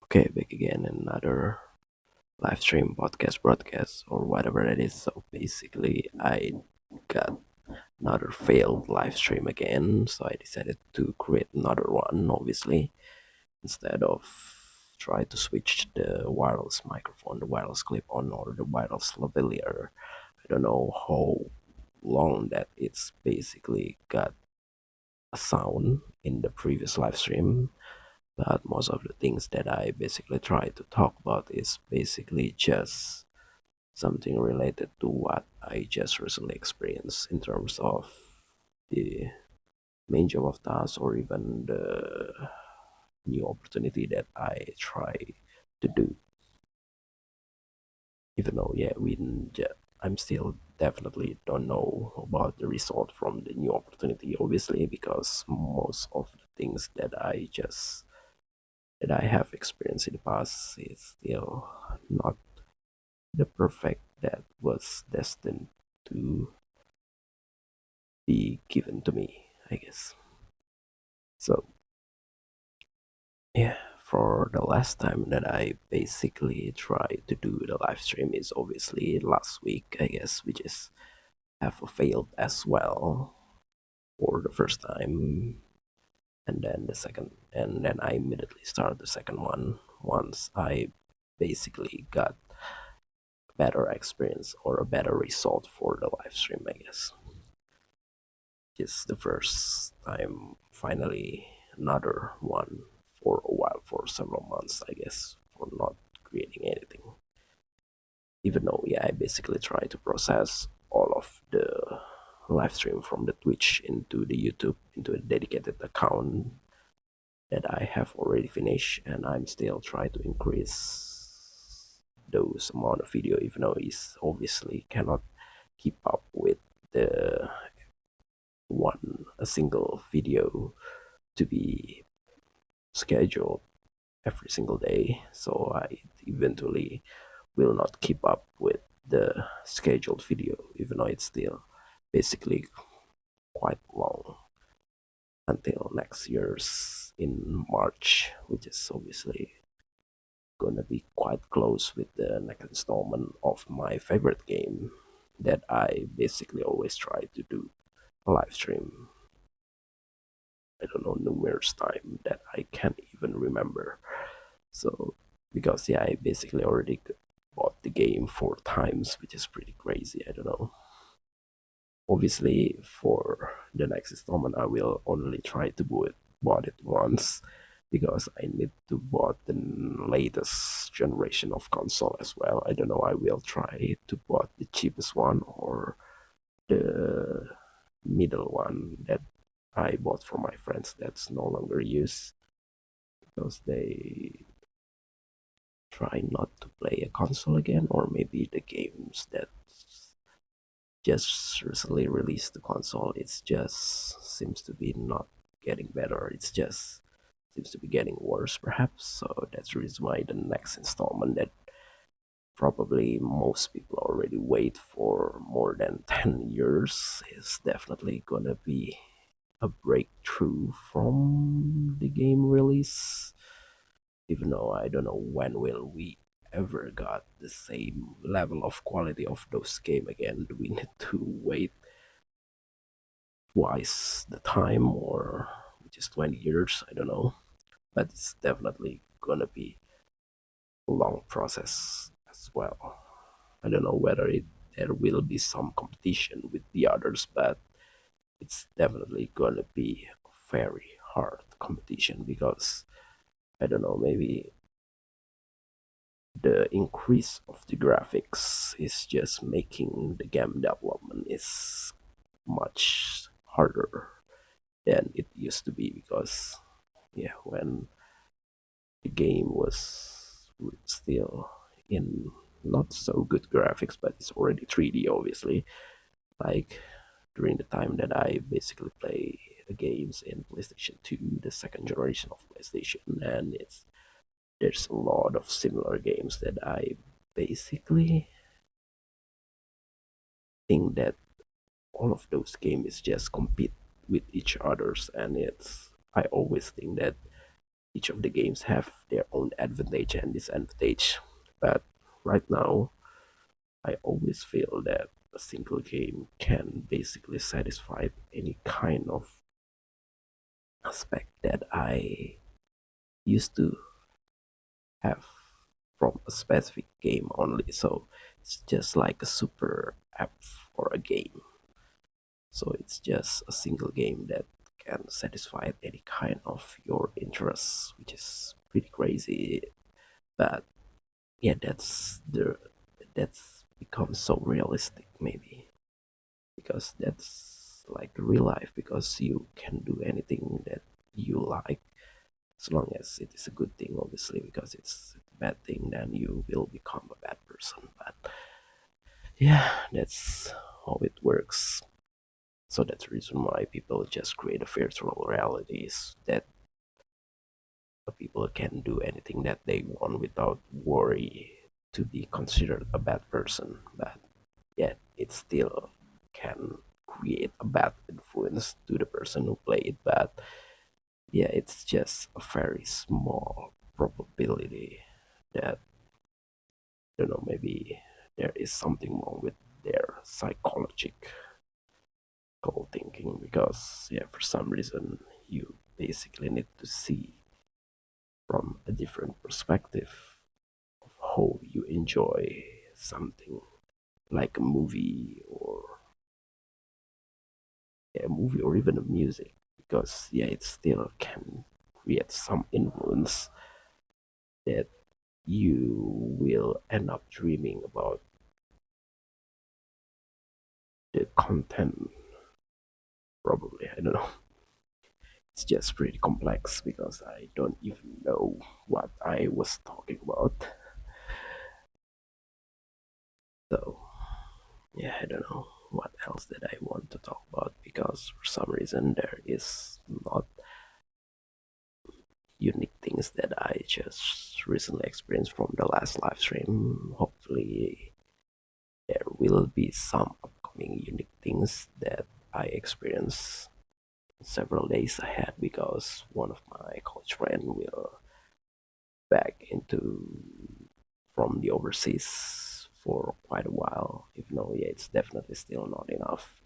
Okay, back again in another live stream podcast broadcast or whatever it is. So basically, I got another failed live stream again. So I decided to create another one. Obviously, instead of try to switch the wireless microphone, the wireless clip on, or the wireless lavalier. I don't know how long that it's basically got a sound in the previous live stream, but most of the things that I basically try to talk about is basically just something related to what I just recently experienced in terms of the main job of tasks or even the new opportunity that I try to do. Even though, yeah, I'm still definitely don't know about the result from the new opportunity, obviously, because most of the things that I have experienced in the past is still not the perfect that was destined to be given to me, I guess. So, yeah, for the last time that I basically tried to do the live stream is obviously last week, I guess, which is have failed as well for the first time. And then I immediately started the second one once I basically got better experience or a better result for the live stream, I guess. It's the first time finally another one for a while, for several months, I guess, for not creating anything. Even though, yeah, I basically try to process all of the live stream from the Twitch into the YouTube into a dedicated account that I have already finished, and I'm still trying to increase those amount of video, even though it's obviously cannot keep up with the a single video to be scheduled every single day. So I eventually will not keep up with the scheduled video, even though it's still basically quite long until next year's in March, which is obviously gonna be quite close with the next installment of my favorite game that I basically always try to do a live stream. I don't know, numerous time that I can't even remember. So because, yeah, I basically already bought the game 4 times, which is pretty crazy. I don't know. Obviously, for the next installment, I will only try to bought it once because I need to bought the latest generation of console as well. I don't know. I will try to bought the cheapest one or the middle one that I bought from my friends that's no longer used because they try not to play a console again, or maybe the games that just recently released the console, it's just seems to be not getting better. It's just seems to be getting worse, perhaps. So that's the reason why the next installment that probably most people already wait for more than 10 years is definitely gonna be a breakthrough from the game release, even though I don't know when will we ever got the same level of quality of those game again. Do we need to wait twice the time, or just 20 years? I don't know, but it's definitely gonna be a long process as well. I don't know whether there will be some competition with the others, but it's definitely gonna be a very hard competition because I don't know, maybe the increase of the graphics is just making the game development is much harder than it used to be, because, yeah, when the game was still in not so good graphics, but it's already 3D, obviously, like during the time that I basically play games in PlayStation 2, the second generation of PlayStation, and there's a lot of similar games that I basically think that all of those games just compete with each others, and it's I always think that each of the games have their own advantage and disadvantage. But right now, I always feel that a single game can basically satisfy any kind of aspect that I used to have from a specific game only. So it's just like a super app for a game. So it's just a single game that can satisfy any kind of your interests, which is pretty crazy. But yeah, that's become so realistic maybe, because that's like real life, because you can do anything that you like as long as it is a good thing, obviously, because it's a bad thing then you will become a bad person. But yeah, that's how it works. So that's the reason why people just create a virtual realities that people can do anything that they want without worry to be considered a bad person. But yet it still can create a bad influence to the person who play it. But yeah, it's just a very small probability that, you know, maybe there is something wrong with their psychological thinking, because yeah, for some reason you basically need to see from a different perspective of how you enjoy something, like a movie or a movie or even a music, because yeah, it still can create some influence that you will end up dreaming about the content, probably. I don't know. It's just pretty complex because I don't even know what I was talking about. So yeah, I don't know what else that I want to talk about, because for some reason there is not unique things that I just recently experienced from the last live stream. Hopefully there will be some upcoming unique things that I experience several days ahead, because one of my college friend will back into from the overseas for quite a while, even though yeah, it's definitely still not enough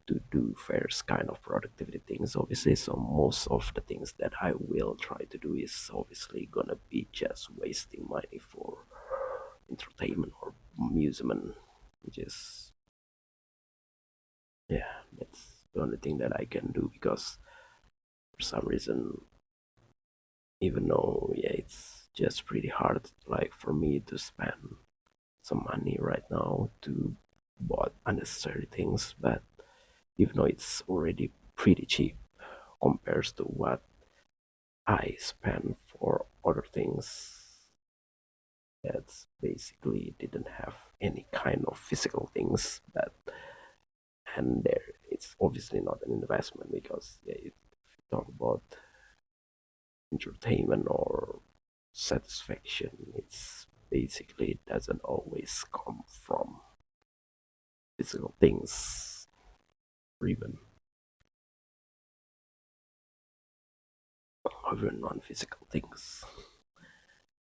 to do various kind of productivity things, obviously. So most of the things that I will try to do is obviously gonna be just wasting money for entertainment or amusement, which is, yeah, that's the only thing that I can do, because for some reason, even though yeah, it's just pretty hard like for me to spend some money right now to buy unnecessary things. But even though it's already pretty cheap compared to what I spend for other things that's basically didn't have any kind of physical things, but and there it's obviously not an investment, because yeah, if you talk about entertainment or satisfaction, it's basically doesn't always come from physical things, or even non-physical things,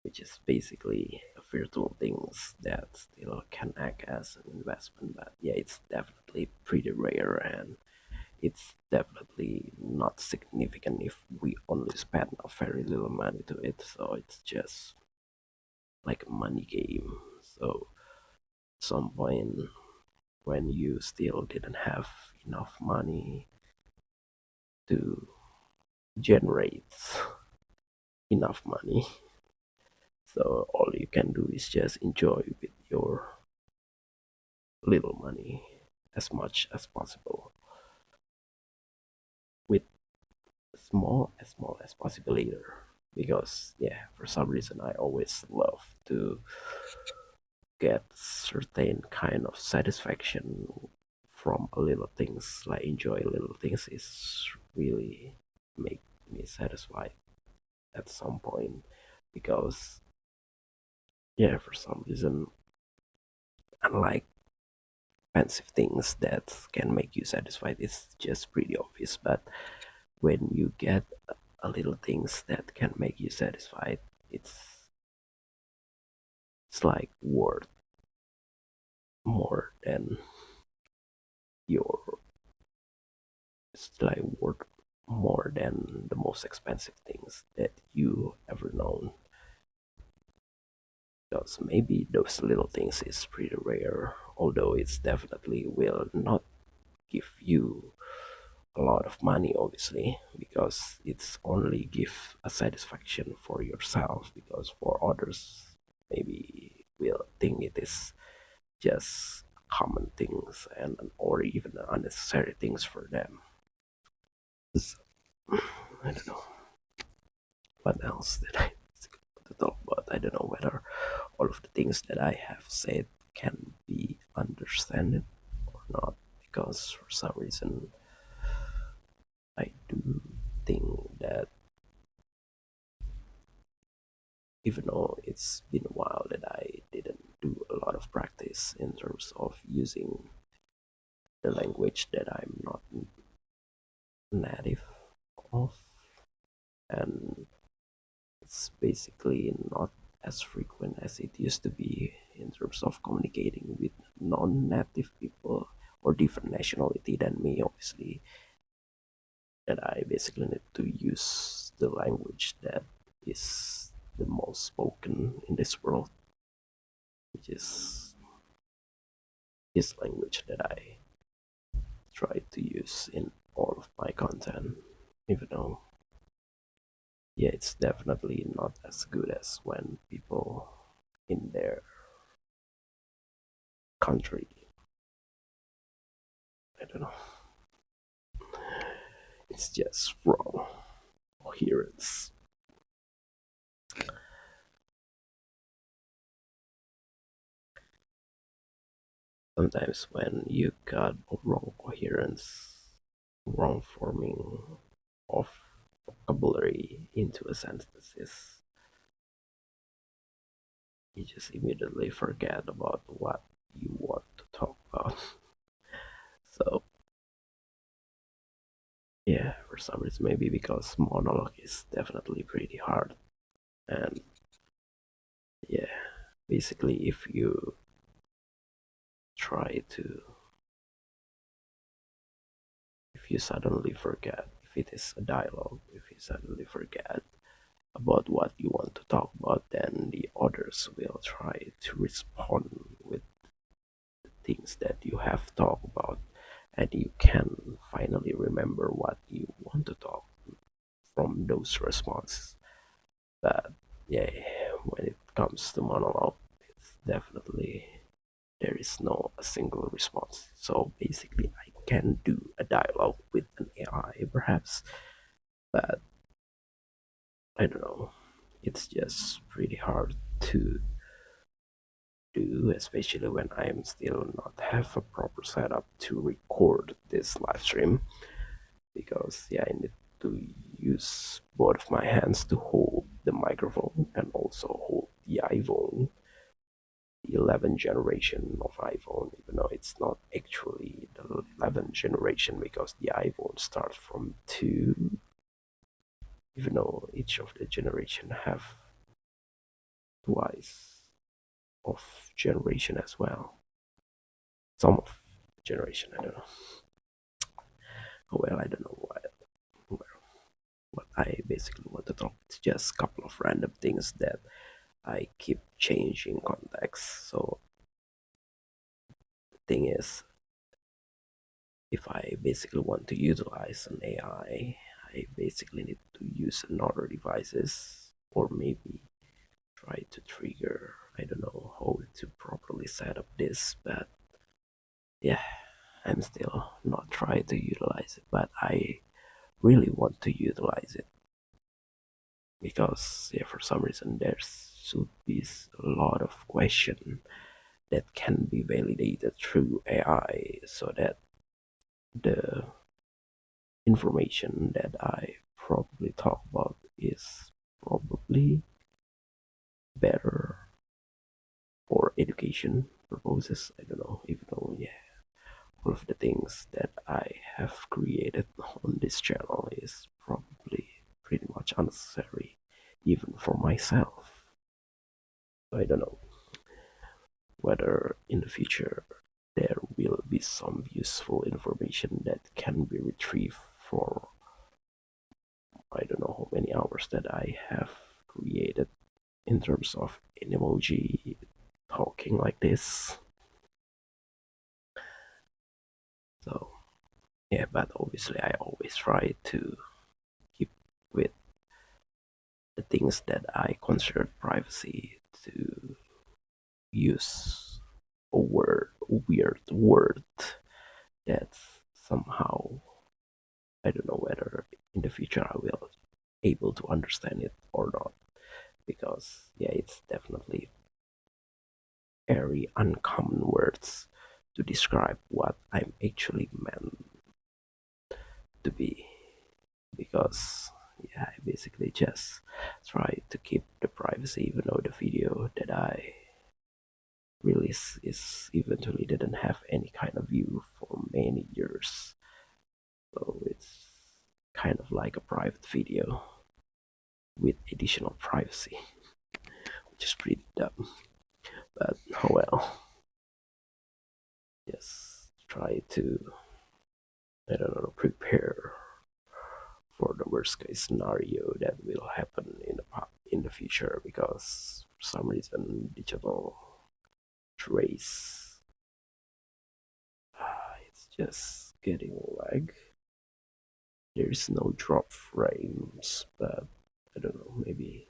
which is basically virtual things that still can act as an investment. But yeah, it's definitely pretty rare, and it's definitely not significant if we only spend a very little money to it. So it's just like a money game. So at some point when you still didn't have enough money to generate enough money, so all you can do is just enjoy with your little money as much as possible, with small as possible later. Because yeah, for some reason I always love to get certain kind of satisfaction from a little things, like enjoy little things is really make me satisfied at some point. Because yeah, for some reason, unlike expensive things that can make you satisfied, it's just pretty obvious. But when you get a little things that can make you satisfied, it's like worth more than your it's like worth more than the most expensive things that you ever known. Because maybe those little things is pretty rare, although it's definitely will not give you a lot of money, obviously, because it's only give a satisfaction for yourself, because for others maybe will think it is just common things and or even unnecessary things for them. So, I don't know what else did I want to talk about. I don't know whether all of the things that I have said can be understood or not, because for some reason I do think that even though it's been a while that I didn't do a lot of practice in terms of using the language that I'm not native of, and it's basically not as frequent as it used to be in terms of communicating with non-native people or different nationality than me, obviously, that I basically need to use the language that is the most spoken in this world, which is this language that I try to use in all of my content, even though, yeah, it's definitely not as good as when people in their country, I don't know, it's just wrong coherence. Sometimes when you got a wrong coherence, wrong forming of vocabulary into a sentence, you just immediately forget about what you want to talk about. So yeah, for some reason, maybe because monologue is definitely pretty hard. And yeah, basically, if you try to, if you suddenly forget, if it is a dialogue, if you suddenly forget about what you want to talk about, then the others will try to respond with the things that you have talked about, and you can finally remember what you want to talk from those responses. But yeah, when it comes to monologue, it's definitely there is no a single response. So basically, I can do a dialogue with an AI, perhaps, but I don't know. It's just pretty hard to do, especially when I'm still not have a proper setup to record this live stream. Because yeah, I need to use both of my hands to hold the microphone and also hold the iPhone, the 11th generation of iPhone, even though it's not actually the 11th generation because the iPhone starts from 2, even though each of the generation have twice of generation as well. Some of generation, I don't know. Oh, well, I don't know what I basically want to talk. It's just a couple of random things that I keep changing context. So the thing is, if I basically want to utilize an I basically need to use another devices, or maybe try to trigger. I don't know how to properly set up this, but yeah, I'm still not trying to utilize it, but I really want to utilize it because yeah, for some reason there should be a lot of question that can be validated through AI, so that the information that I probably talk about is probably better for education purposes. I don't know, even though yeah, all of the things that I have created on this channel is probably pretty much unnecessary, even for myself. I don't know whether in the future there will be some useful information that can be retrieved for I don't know how many hours that I have created in terms of an emoji talking like this. So yeah, but obviously I always try to keep with the things that I consider privacy, to use a weird word that's somehow, I don't know whether in the future I will able to understand it or not, because yeah, it's definitely very uncommon words to describe what I'm actually meant to be, because yeah, I basically just try to keep the privacy, even though the video that I release is eventually didn't have any kind of view for many years. So it's kind of like a private video with additional privacy, which is pretty dumb. But oh well, just try to, I don't know, prepare for the worst case scenario that will happen in the future, because for some reason digital trace it's just getting lag. There's no drop frames, but I don't know, maybe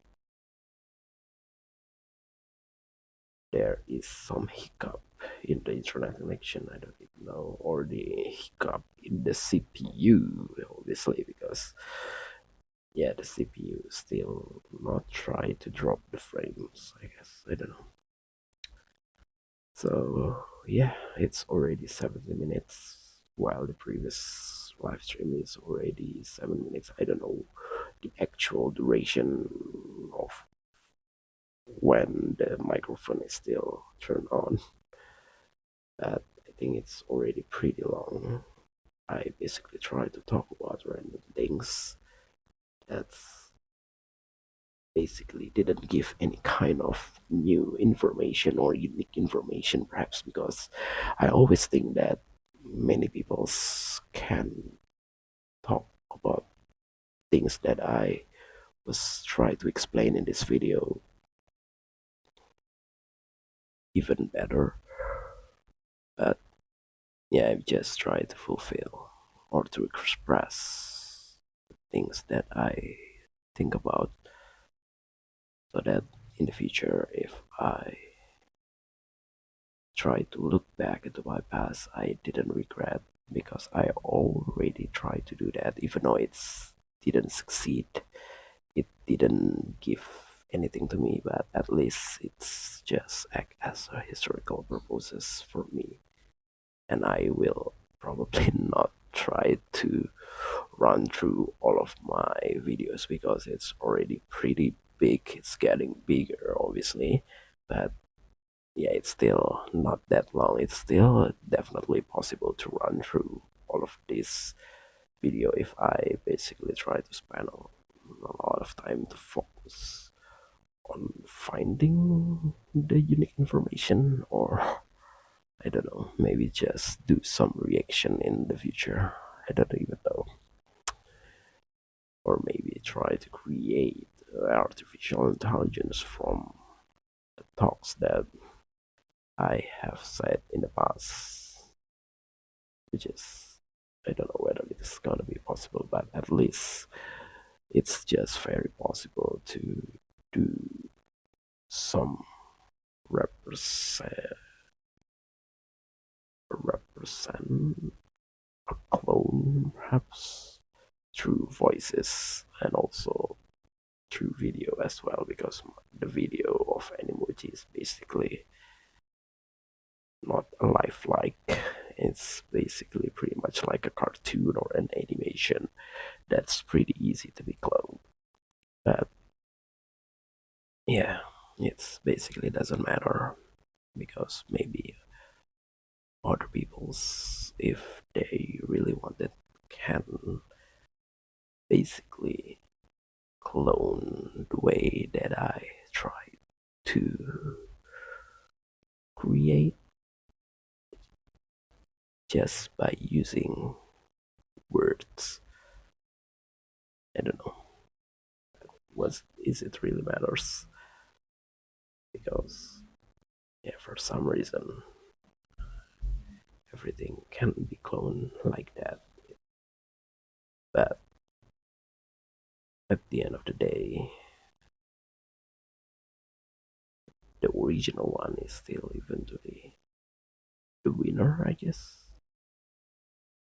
there is some hiccup in the internet connection, I don't even know, or the hiccup in the CPU, obviously, because yeah, the CPU still not try to drop the frames, I guess, I don't know. So yeah, it's already 70 minutes, while the previous live stream is already 7 minutes. I don't know the actual duration of when the microphone is still turned on, but I think it's already pretty long. I basically try to talk about random things that's basically didn't give any kind of new information or unique information, perhaps because I always think that many people can talk about things that I was trying to explain in this video even better. But yeah, I've just tried to fulfill or to express the things that I think about, so that in the future, if I try to look back into my past, I didn't regret, because I already tried to do that, even though it's didn't succeed. It didn't give anything to me, but at least it's just act as a historical purposes for me. And I will probably not try to run through all of my videos, because it's already pretty big. It's getting bigger, obviously, but yeah, it's still not that long. It's still definitely possible to run through all of this video if I basically try to spend a lot of time to focus on finding the unique information, or I don't know, maybe just do some reaction in the future. I don't even know. Or maybe try to create artificial intelligence from the talks that I have said in the past, which is, I don't know whether it is gonna be possible, but at least it's just very possible to do some represent represent a clone, perhaps, through voices and also through video as well, because the video of an emoji is basically not a lifelike. It's basically pretty much like a cartoon or an animation that's pretty easy to be cloned. But yeah, it's basically doesn't matter, because maybe other people's, if they really want it, can basically clone the way that I tried to create just by using words. I don't know. What is it really matters? Because yeah, for some reason everything can be cloned like that. But at the end of the day, the original one is still eventually the winner, I guess.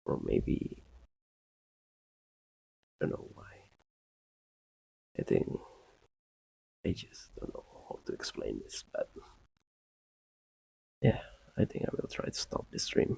Or maybe I don't know why. I think I just don't know how to explain this, but yeah, I think I will try to stop this stream.